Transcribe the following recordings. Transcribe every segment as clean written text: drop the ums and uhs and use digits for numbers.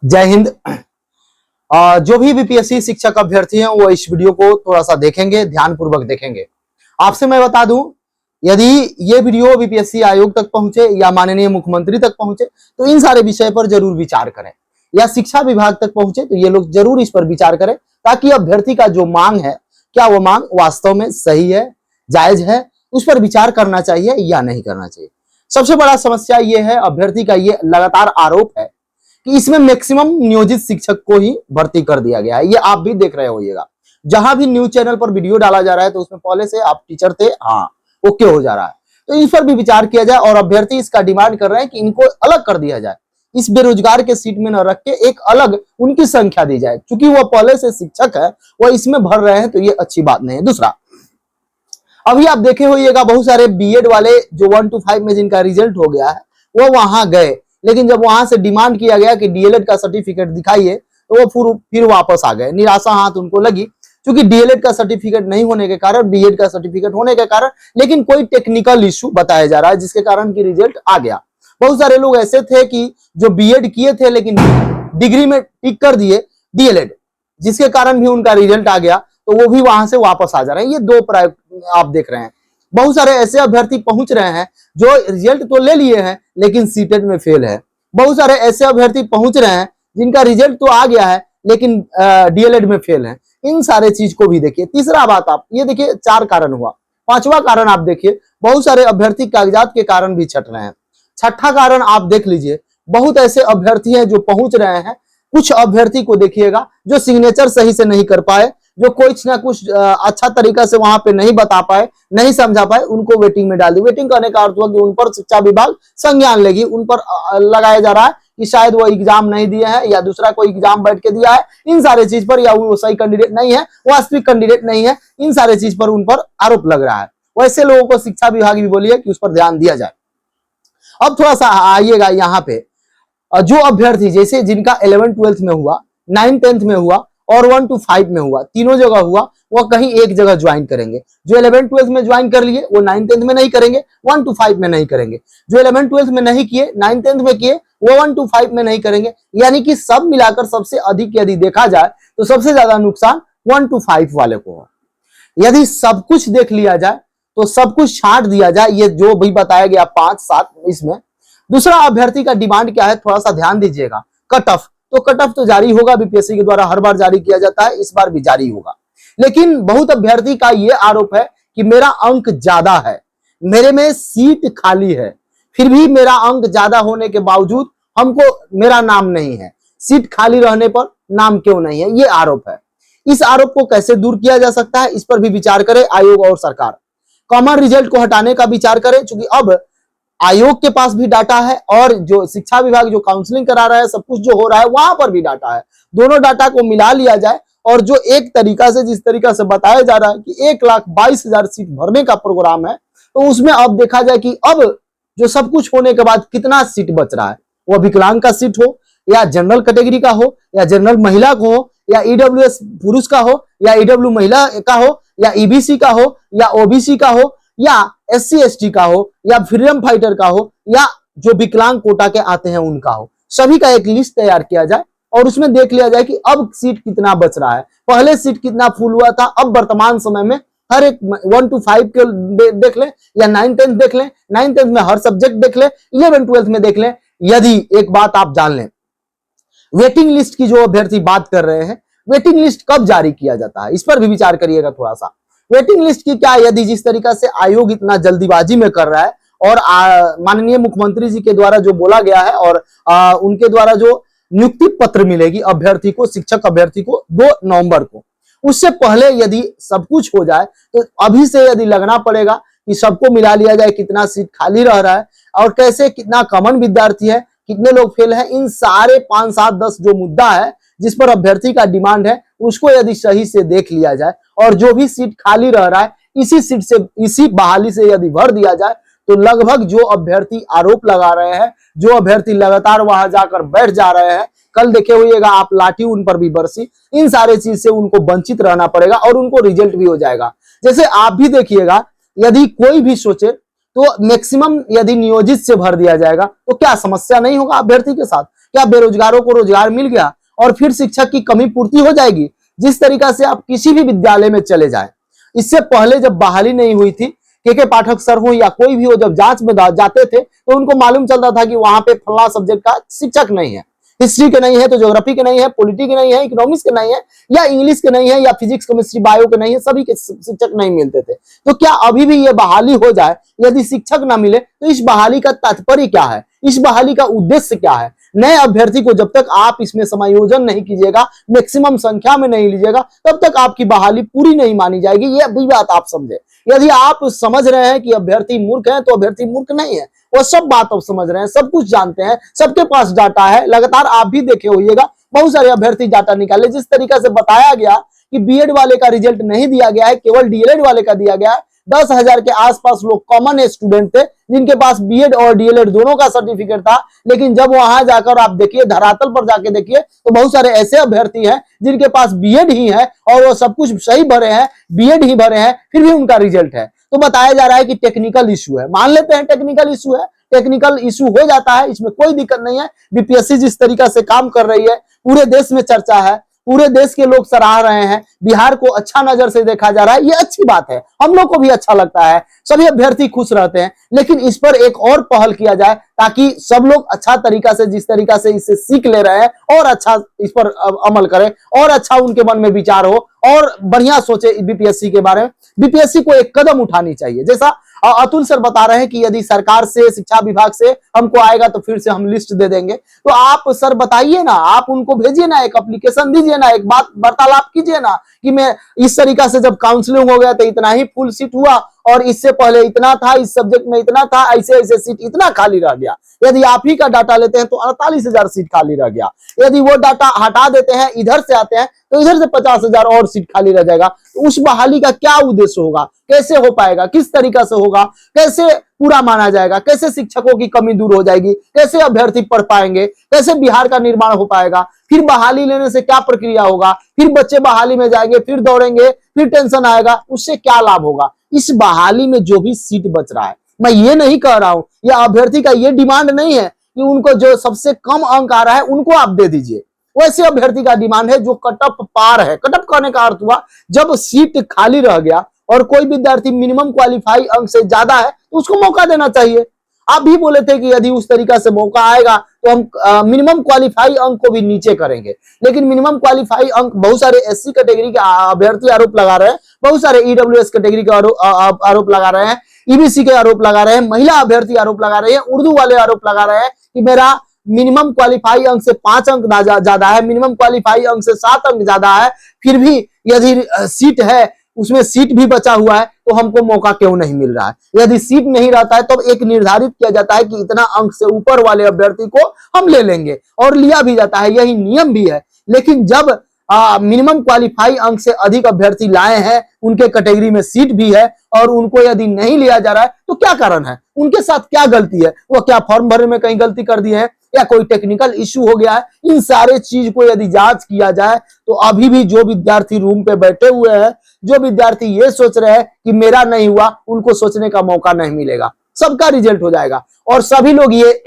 जय हिंद। जो भी बीपीएससी शिक्षक अभ्यर्थी हैं वो इस वीडियो को थोड़ा सा देखेंगे, ध्यानपूर्वक देखेंगे। आपसे मैं बता दूं, यदि ये वीडियो बीपीएससी आयोग तक पहुंचे या माननीय मुख्यमंत्री तक पहुंचे तो इन सारे विषय पर जरूर विचार करें, या शिक्षा विभाग तक पहुंचे तो ये लोग जरूर इस पर विचार करें, ताकि अभ्यर्थी का जो मांग है, क्या वो मांग वास्तव में सही है, जायज है, उस पर विचार करना चाहिए या नहीं करना चाहिए। सबसे बड़ा समस्या ये है, अभ्यर्थी का ये लगातार आरोप है कि इसमें मैक्सिमम नियोजित शिक्षक को ही भर्ती कर दिया गया है। ये आप भी देख रहे होइएगा, जहां भी न्यूज चैनल पर वीडियो डाला जा रहा है तो उसमें पहले से आप टीचर थे, हाँ ओके हो जा रहा है। तो इस पर भी विचार किया जाए, और अभ्यर्थी इसका डिमांड कर रहे हैं कि इनको अलग कर दिया जाए, इस बेरोजगार के सीट में न रख के एक अलग उनकी संख्या दी जाए। क्योंकि वो पहले से शिक्षक है, वो इसमें भर रहे हैं, तो ये अच्छी बात नहीं है। दूसरा, अभी आप देखे होइएगा बहुत सारे बीएड वाले जो 1 to 5 में जिनका रिजल्ट हो गया है वो वहां गए, लेकिन जब वहां से डिमांड किया गया कि डीएलएड का सर्टिफिकेट दिखाइए तो वो फिर वापस आ गए। निराशा हाथ उनको लगी, क्योंकि डीएलएड का सर्टिफिकेट नहीं होने के कारण, बीएड का सर्टिफिकेट होने के कारण, लेकिन कोई टेक्निकल इश्यू बताया जा रहा है जिसके कारण की रिजल्ट आ गया। बहुत सारे लोग ऐसे थे कि जो बीएड किए थे लेकिन डिग्री में टिक कर दिए डीएलएड, जिसके कारण भी उनका रिजल्ट आ गया, तो वो भी वहां से वापस आ जा रहे हैं। ये दो आप देख रहे हैं। बहुत सारे ऐसे अभ्यर्थी पहुंच रहे हैं जो रिजल्ट तो ले लिए हैं लेकिन सीटेट में फेल है। बहुत सारे ऐसे अभ्यर्थी पहुंच रहे हैं जिनका रिजल्ट तो आ गया है लेकिन डीएलएड में फेल है। इन सारे चीज को भी देखिए। तीसरा बात, आप ये देखिए, 4 कारण हुआ। 5वां कारण आप देखिए, बहुत सारे अभ्यर्थी कागजात के कारण भी छट रहे हैं। 6ठा कारण आप देख लीजिए, बहुत ऐसे अभ्यर्थी हैं जो पहुंच रहे हैं। कुछ अभ्यर्थी को देखिएगा जो सिग्नेचर सही से नहीं कर पाए, जो कुछ ना कुछ अच्छा तरीका से वहां पे नहीं बता पाए, नहीं समझा पाए, उनको वेटिंग में डाल दी। वेटिंग करने का अर्थ हुआ कि उन पर शिक्षा विभाग संज्ञान लेगी, उन पर लगाया जा रहा है कि शायद वो एग्जाम नहीं दिए हैं या दूसरा कोई एग्जाम बैठ के दिया है, इन सारे चीज पर, या वो सही कैंडिडेट नहीं है, वास्तविक कैंडिडेट नहीं है, इन सारे चीज पर उन पर आरोप लग रहा है। वैसे लोगों को शिक्षा विभाग भी बोलिए कि उस पर ध्यान दिया जाए। अब थोड़ा सा आइएगा यहाँ पे, जो अभ्यर्थी जैसे जिनका 11th-12th में हुआ, 9th-10th में हुआ और 1 to 5 में हुआ, तीनों जगह हुआ, वो कहीं एक जगह ज्वाइन करेंगे। जो 11th-12th में ज्वाइन कर लिए वो 9th-10th में नहीं करेंगे, 1 to 5 में नहीं करेंगे। जो 11th-12th में नहीं किए, 9th-10th में किए, वो 1 to 5 में नहीं करेंगे। यानी कि सब मिलाकर सबसे अधिक यदि देखा जाए तो सबसे ज्यादा नुकसान 1 to 5 वाले को हो। यदि सब कुछ देख लिया जाए तो सब कुछ छांट दिया जाए, ये जो भी बताया गया 5-7 इसमें। दूसरा, अभ्यर्थी का डिमांड क्या है, थोड़ा सा ध्यान दीजिएगा। कट ऑफ, तो कट ऑफ तो जारी होगा, बीपीएससी के द्वारा हर बार जारी किया जाता है, इस बार भी जारी होगा। लेकिन बहुत अभ्यर्थी का यह आरोप है कि मेरा अंक ज्यादा है, मेरे में सीट खाली है, फिर भी मेरा अंक ज्यादा होने के बावजूद हमको मेरा नाम नहीं है। सीट खाली रहने पर नाम क्यों नहीं है, ये आरोप है। इस आरोप को कैसे दूर किया जा सकता है, इस पर भी विचार करे आयोग और सरकार। कॉमन रिजल्ट को हटाने का विचार करें, क्योंकि अब आयोग के पास भी डाटा है और जो शिक्षा विभाग जो काउंसलिंग करा रहा है, सब कुछ जो हो रहा है वहां पर भी डाटा है। दोनों डाटा को मिला लिया जाए, और जो एक तरीका से, जिस तरीका से बताया जा रहा है कि 1,22,000 सीट भरने का प्रोग्राम है, तो उसमें अब देखा जाए कि अब जो सब कुछ होने के बाद कितना सीट बच रहा है। वो विकलांग का सीट हो, या जनरल कैटेगरी का हो, या जनरल महिला को हो, या ईडब्ल्यूएस पुरुष का हो, या ईडब्ल्यू महिला का हो, या ईबीसी का हो, या ओबीसी का हो, या एससी एसटी का हो, या फ्रीडम फाइटर का हो, या जो विकलांग कोटा के आते हैं उनका हो। सभी का एक लिस्ट तैयार किया जाए और उसमें देख लिया जाए कि अब सीट कितना बच रहा है, पहले सीट कितना फुल हुआ था, अब वर्तमान समय में हर एक 1 to 5 के देख लें, या 9th-10th देख लें, 9th-10th में हर सब्जेक्ट देख लें, 11th-12th में देख लें। यदि एक बात आप जान लें, वेटिंग लिस्ट की जो अभ्यर्थी बात कर रहे हैं, वेटिंग लिस्ट कब जारी किया जाता है, इस पर भी विचार करिएगा थोड़ा सा। वेटिंग लिस्ट की क्या, यदि जिस तरीका से आयोग इतना जल्दीबाजी में कर रहा है, और माननीय मुख्यमंत्री जी के द्वारा जो बोला गया है, और उनके द्वारा जो नियुक्ति पत्र मिलेगी अभ्यर्थी को, शिक्षक अभ्यर्थी को 2 नवंबर को, उससे पहले यदि सब कुछ हो जाए तो अभी से यदि लगना पड़ेगा कि सबको मिला लिया जाए, कितना सीट खाली रह रहा है और कैसे, कितना कॉमन विद्यार्थी है, कितने लोग फेल हैं, इन सारे 5, 7, 10 जो मुद्दा है जिस पर अभ्यर्थी का डिमांड है, उसको यदि सही से देख लिया जाए, और जो भी सीट खाली रह रहा है इसी सीट से, इसी बहाली से यदि भर दिया जाए, तो लगभग जो अभ्यर्थी आरोप लगा रहे हैं, जो अभ्यर्थी लगातार वहां जाकर बैठ जा रहे हैं, कल देखे हुएगा आप, लाठी उन पर भी बरसी, इन सारे चीज से उनको वंचित रहना पड़ेगा और उनको रिजल्ट भी हो जाएगा। जैसे आप भी देखिएगा, यदि कोई भी सोचे तो मैक्सिमम यदि नियोजित से भर दिया जाएगा तो क्या समस्या नहीं होगा अभ्यर्थी के साथ। क्या बेरोजगारों को रोजगार मिल गया और फिर शिक्षक की कमी पूर्ति हो जाएगी? जिस तरीका से आप किसी भी विद्यालय में चले जाएं, इससे पहले जब बहाली नहीं हुई थी, के पाठक सर हो या कोई भी हो, जब जांच में जाते थे तो उनको मालूम चलता था कि वहां पे फला सब्जेक्ट का शिक्षक नहीं है, हिस्ट्री के नहीं है तो ज्योग्राफी के नहीं है, पॉलिटी के नहीं है, इकोनॉमिक्स के नहीं है, या इंग्लिश के नहीं है, या फिजिक्स केमिस्ट्री बायो के नहीं है, सभी के शिक्षक नहीं मिलते थे। तो क्या अभी भी ये बहाली हो जाए, यदि शिक्षक ना मिले तो इस बहाली का तात्पर्य क्या है, इस बहाली का उद्देश्य क्या है? नए अभ्यर्थी को जब तक आप इसमें समायोजन नहीं कीजिएगा, मैक्सिमम संख्या में नहीं लीजिएगा, तब तक आपकी बहाली पूरी नहीं मानी जाएगी। ये भी बात आप समझे। यदि आप समझ रहे हैं कि अभ्यर्थी मूर्ख है, तो अभ्यर्थी मूर्ख नहीं है, वो सब बात आप समझ रहे हैं, सब कुछ जानते हैं, सबके पास डाटा है। लगातार आप भी देखे होइएगा, बहुत सारे अभ्यर्थी डाटा निकाले। जिस तरीका से बताया गया कि बीएड वाले का रिजल्ट नहीं दिया गया है, केवल डीएलएड वाले का दिया गया है। 10,000 के आसपास लोग कॉमन स्टूडेंट थे जिनके पास बीएड और डीएलएड दोनों का सर्टिफिकेट था, लेकिन जब वहां जाकर आप देखिए, धरातल पर जाके देखिए, तो बहुत सारे ऐसे अभ्यर्थी हैं जिनके पास बीएड ही है और वो सब कुछ सही भरे हैं, बीएड ही भरे हैं, फिर भी उनका रिजल्ट है। तो बताया जा रहा है कि टेक्निकल इशू है। मान लेते हैं टेक्निकल इशू है, टेक्निकल इशू हो जाता है, इसमें कोई दिक्कत नहीं है। बीपीएससी जिस तरीका से काम कर रही है, पूरे देश में चर्चा है, पूरे देश के लोग सराह रहे हैं, बिहार को अच्छा नजर से देखा जा रहा है, ये अच्छी बात है, हम लोग को भी अच्छा लगता है, सभी अभ्यर्थी खुश रहते हैं। लेकिन इस पर एक और पहल किया जाए ताकि सब लोग अच्छा तरीका से, जिस तरीका से इससे सीख ले रहे हैं, और अच्छा इस पर अमल करें, और अच्छा उनके मन में विचार हो, और बढ़िया सोचे बीपीएससी के बारे में। बीपीएससी को एक कदम उठानी चाहिए। जैसा अतुल सर बता रहे हैं कि यदि सरकार से, शिक्षा विभाग से हमको आएगा तो फिर से हम लिस्ट दे देंगे, तो आप सर बताइए ना, आप उनको भेजिए ना, एक एप्लीकेशन दीजिए ना, एक बात वार्तालाप कीजिए ना कि मैं इस तरीका से जब काउंसलिंग हो गया तो इतना ही फुल सीट हुआ, और इससे पहले इतना था, इस सब्जेक्ट में इतना था, ऐसे ऐसे सीट इतना खाली रह गया। यदि आप ही का डाटा लेते हैं तो 48,000 सीट खाली रह गया। यदि वो डाटा हटा देते हैं, इधर से आते हैं, तो इधर से 50,000 और सीट खाली रह जाएगा। तो उस बहाली का क्या उद्देश्य होगा, कैसे हो पाएगा, किस तरीका से होगा, कैसे पूरा माना जाएगा, कैसे शिक्षकों की कमी दूर हो जाएगी, कैसे अभ्यर्थी पढ़ पाएंगे, कैसे बिहार का निर्माण हो पाएगा, फिर बहाली लेने से क्या प्रक्रिया होगा, फिर बच्चे बहाली में जाएंगे, फिर दौड़ेंगे, फिर टेंशन आएगा, उससे क्या लाभ होगा? इस बहाली में जो भी सीट बच रहा है, मैं ये नहीं कह रहा हूं, या अभ्यर्थी का ये डिमांड नहीं है कि उनको जो सबसे कम अंक आ रहा है उनको आप दे दीजिए। वैसे अभ्यर्थी का डिमांड है जो कटअप पार है। कटअप कहने का अर्थ हुआ जब सीट खाली रह गया और कोई विद्यार्थी मिनिमम क्वालिफाई अंक से ज्यादा है तो उसको मौका देना चाहिए। आप भी बोले थे कि यदि उस तरीका से मौका आएगा तो हम मिनिमम क्वालिफाई अंक को भी नीचे करेंगे, लेकिन मिनिमम क्वालिफाई अंक बहुत सारे एससी कैटेगरी के अभ्यर्थी आरोप लगा रहे हैं, बहुत सारे ईडब्ल्यूएस कैटेगरी के आरोप लगा रहे हैं, ईबीसी के आरोप लगा रहे हैं, महिला अभ्यर्थी आरोप लगा रहे हैं, उर्दू वाले आरोप लगा रहे हैं कि मेरा मिनिमम क्वालिफाई अंक से 5 अंक ज्यादा है, मिनिमम क्वालिफाई अंक से 7 अंक ज्यादा है, फिर भी यदि सीट है, उसमें सीट भी बचा हुआ है, तो हमको मौका क्यों नहीं मिल रहा है? यदि सीट नहीं रहता है तो एक निर्धारित किया जाता है कि इतना अंक से ऊपर वाले अभ्यर्थी को हम ले लेंगे, और लिया भी जाता है, यही नियम भी है। लेकिन जब मिनिमम क्वालिफाई अंक से अधिक अभ्यर्थी लाए हैं, उनके कैटेगरी में सीट भी है, और उनको यदि नहीं लिया जा रहा है तो क्या कारण है? उनके साथ क्या गलती है? वो क्या फॉर्म भरने में कहीं गलती कर दी है, या कोई टेक्निकल इश्यू हो गया है? इन सारे चीज को यदि जांच किया जाए तो अभी भी जो विद्यार्थी रूम पे बैठे हुए हैं, जो विद्यार्थी ये सोच रहे हैं कि मेरा नहीं हुआ, उनको सोचने का मौका नहीं मिलेगा, सबका रिजल्ट हो जाएगा। और सभी लोग ये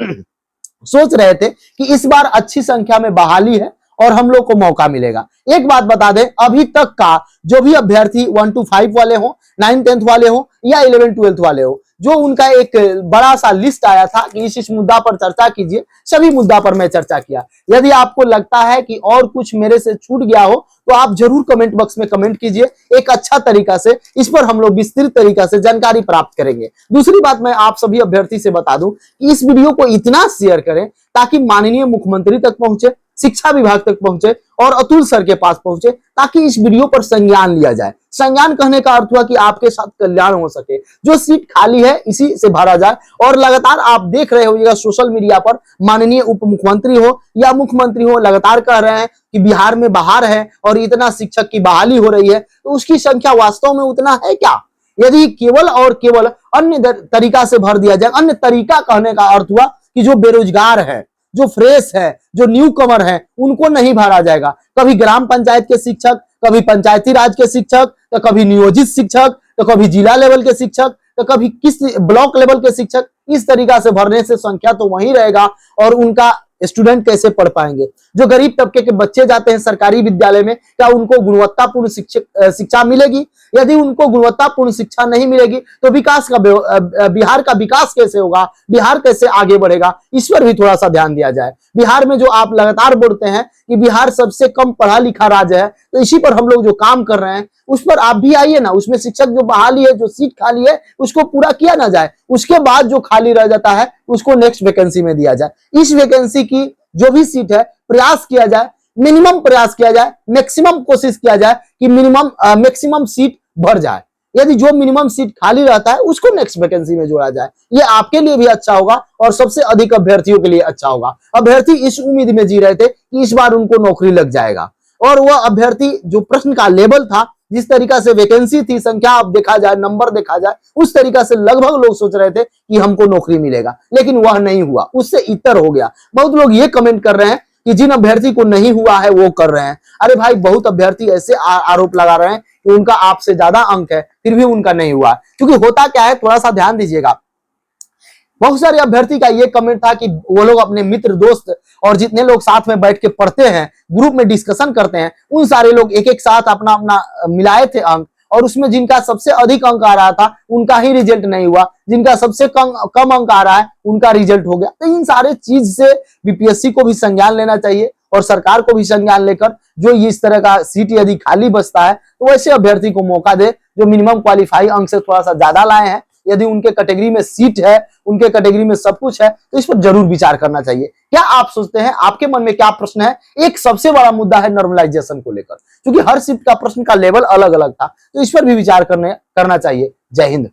सोच रहे थे कि इस बार अच्छी संख्या में बहाली है और हम लोग को मौका मिलेगा। एक बात बता दें, अभी तक का जो भी अभ्यर्थी 1 to 5 वाले हो, 9th 10th वाले हो, या 11th 12th वाले हो, जो उनका एक बड़ा सा लिस्ट आया था कि इस मुद्दा पर चर्चा कीजिए, सभी मुद्दा पर मैं चर्चा किया। यदि आपको लगता है कि और कुछ मेरे से छूट गया हो तो आप जरूर कमेंट बॉक्स में कमेंट कीजिए, एक अच्छा तरीका से इस पर हम लोग विस्तृत तरीका से जानकारी प्राप्त करेंगे। दूसरी बात मैं आप सभी अभ्यर्थी से बता दूं कि इस वीडियो को इतना शेयर करें ताकि माननीय मुख्यमंत्री तक पहुंचे, शिक्षा विभाग तक पहुंचे, और अतुल सर के पास पहुंचे, ताकि इस वीडियो पर संज्ञान लिया जाए। संज्ञान कहने का अर्थ हुआ कि आपके साथ कल्याण हो सके, जो सीट खाली है इसी से भरा जाए। और लगातार आप देख रहे होइएगा सोशल मीडिया पर, माननीय उप मुख्यमंत्री हो या मुख्यमंत्री हो, लगातार कह रहे हैं कि बिहार में बाहर है और इतना शिक्षक की बहाली हो रही है, तो उसकी संख्या वास्तव में उतना है क्या? यदि केवल और केवल अन्य तरीका से भर दिया जाए, अन्य तरीका कहने का अर्थ हुआ कि जो बेरोजगार है, जो फ्रेश है, जो न्यू कमर है, उनको नहीं भरा जाएगा। कभी ग्राम पंचायत के शिक्षक, कभी पंचायती राज के शिक्षक, तो कभी नियोजित शिक्षक, तो कभी जिला लेवल के शिक्षक, तो कभी किस ब्लॉक लेवल के शिक्षक। इस तरीका से भरने से संख्या तो वही रहेगा और उनका स्टूडेंट कैसे पढ़ पाएंगे? जो गरीब तबके के बच्चे जाते हैं सरकारी विद्यालय में, क्या उनको गुणवत्तापूर्ण शिक्षा मिलेगी? यदि उनको गुणवत्तापूर्ण शिक्षा नहीं मिलेगी तो बिहार का विकास कैसे होगा? बिहार कैसे आगे बढ़ेगा? इस पर भी थोड़ा सा ध्यान दिया जाए। बिहार में जो आप लगातार बोलते हैं कि बिहार सबसे कम पढ़ा लिखा राज्य है, तो इसी पर हम लोग जो काम कर रहे हैं उस पर आप भी आइए ना। उसमें शिक्षक जो बहाली है, जो सीट खाली है, उसको पूरा किया ना जाए। उसके बाद जो खाली रह जाता है उसको नेक्स्ट वैकेंसी में दिया जाए। इस वैकेंसी की जो भी सीट है प्रयास किया जाए, मिनिमम प्रयास किया जाए, मैक्सिमम कोशिश किया जाए कि मैक्सिमम सीट भर जाए। यदि जो मिनिमम सीट खाली रहता है उसको नेक्स्ट वैकेंसी में जोड़ा जाए। ये आपके लिए भी अच्छा होगा और सबसे अधिक अभ्यर्थियों के लिए अच्छा होगा। अभ्यर्थी इस उम्मीद में जी रहे थे कि इस बार उनको नौकरी लग जाएगा, और वह अभ्यर्थी जो प्रश्न का लेवल था, जिस तरीका से वैकेंसी थी, संख्या अब देखा जाए, नंबर देखा जाए, उस तरीका से लगभग लोग सोच रहे थे कि हमको नौकरी मिलेगा, लेकिन वह नहीं हुआ, उससे इतर हो गया। बहुत लोग ये कमेंट कर रहे हैं कि जिन अभ्यर्थी को नहीं हुआ है वो कर रहे हैं। अरे भाई, बहुत अभ्यर्थी ऐसे आरोप लगा रहे हैं कि उनका आपसे ज्यादा अंक है फिर भी उनका नहीं हुआ। क्योंकि होता क्या है, थोड़ा सा ध्यान दीजिएगा। बहुत सारे अभ्यर्थी का ये कमेंट था कि वो लोग अपने मित्र दोस्त और जितने लोग साथ में बैठ के पढ़ते हैं, ग्रुप में डिस्कशन करते हैं, उन सारे लोग एक एक साथ अपना अपना मिलाए थे अंक, और उसमें जिनका सबसे अधिक अंक आ रहा था उनका ही रिजल्ट नहीं हुआ, जिनका सबसे कम अंक आ रहा है उनका रिजल्ट हो गया। तो इन सारे चीज से बीपीएससी को भी संज्ञान लेना चाहिए और सरकार को भी संज्ञान लेकर जो इस तरह का सीट यदि खाली बचता है तो वैसे अभ्यर्थी को मौका दे जो मिनिमम क्वालिफाई अंक से थोड़ा सा ज्यादा लाए हैं। यदि उनके कैटेगरी में सीट है, उनके कैटेगरी में सब कुछ है, तो इस पर जरूर विचार करना चाहिए। क्या आप सोचते हैं, आपके मन में क्या प्रश्न है? एक सबसे बड़ा मुद्दा है नॉर्मलाइजेशन को लेकर, क्योंकि हर शिफ्ट का प्रश्न का लेवल अलग अलग था, तो इस पर भी विचार करना चाहिए। जय हिंद।